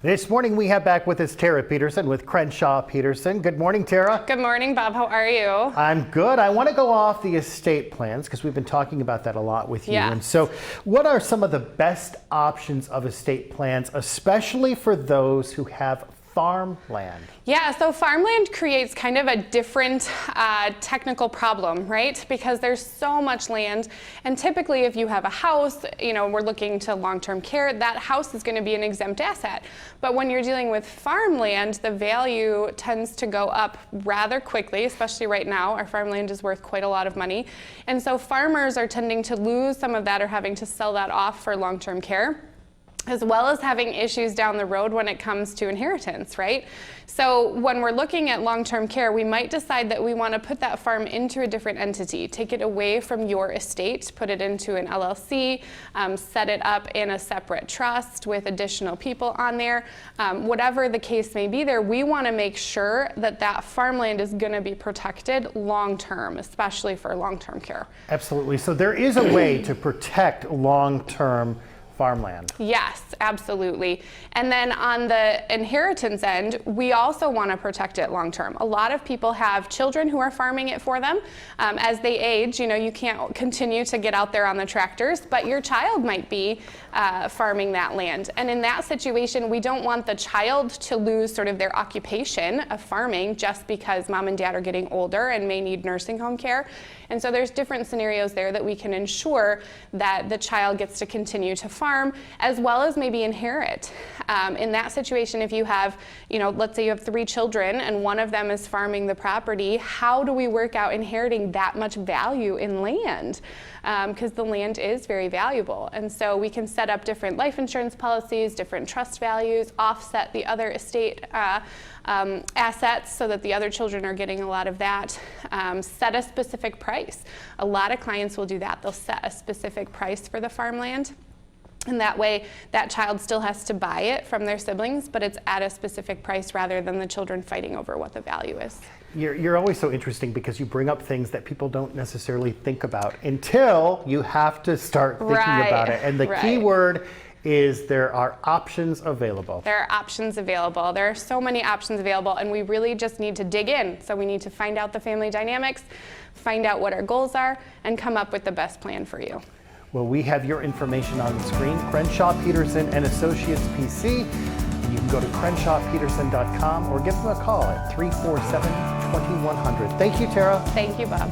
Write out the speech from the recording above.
This morning we have back with us Tara Peterson with Crenshaw Peterson. Good morning, Tara. Good morning, Bob. How are you? I'm good. I want to go off the estate plans because we've been talking about that a lot with you. Yeah. And so what are some of the best options of estate plans, especially for those who have farmland? Yeah, so farmland creates kind of a different technical problem, right? Because there's so much land, and typically if you have a house, we're looking to long-term care, that house is going to be an exempt asset. But when you're dealing with farmland, the value tends to go up rather quickly, especially right now. Our farmland is worth quite a lot of money. And so farmers are tending to lose some of that or having to sell that off for long-term care, as well as having issues down the road when it comes to inheritance, right? So when we're looking at long-term care, we might decide that we want to put that farm into a different entity, take it away from your estate, put it into an LLC, set it up in a separate trust with additional people on there. Whatever the case may be there, we want to make sure that that farmland is going to be protected long-term, especially for long-term care. Absolutely. So there is a way to protect long-term farmland. Yes, absolutely. And then on the inheritance end, we also want to protect it long term. A lot of people have children who are farming it for them. As they age, you can't continue to get out there on the tractors, but your child might be farming that land. And in that situation, we don't want the child to lose sort of their occupation of farming just because mom and dad are getting older and may need nursing home care. And so there's different scenarios there that we can ensure that the child gets to continue to farm, as well as maybe inherit. In that situation, if you have, let's say you have 3 children and one of them is farming the property, how do we work out inheriting that much value in land? Because the land is very valuable. And so we can set up different life insurance policies, different trust values, offset the other estate assets so that the other children are getting a lot of that. Set a specific price. A lot of clients will do that. They'll set a specific price for the farmland. And that way, that child still has to buy it from their siblings, but it's at a specific price rather than the children fighting over what the value is. You're always so interesting because you bring up things that people don't necessarily think about until you have to start thinking about it. And the key word is there are options available. There are options available. There are so many options available, and we really just need to dig in. So we need to find out the family dynamics, find out what our goals are, and come up with the best plan for you. Well, we have your information on the screen, Crenshaw Peterson and Associates PC. You can go to CrenshawPeterson.com or give them a call at 347-2100. Thank you, Tara. Thank you, Bob.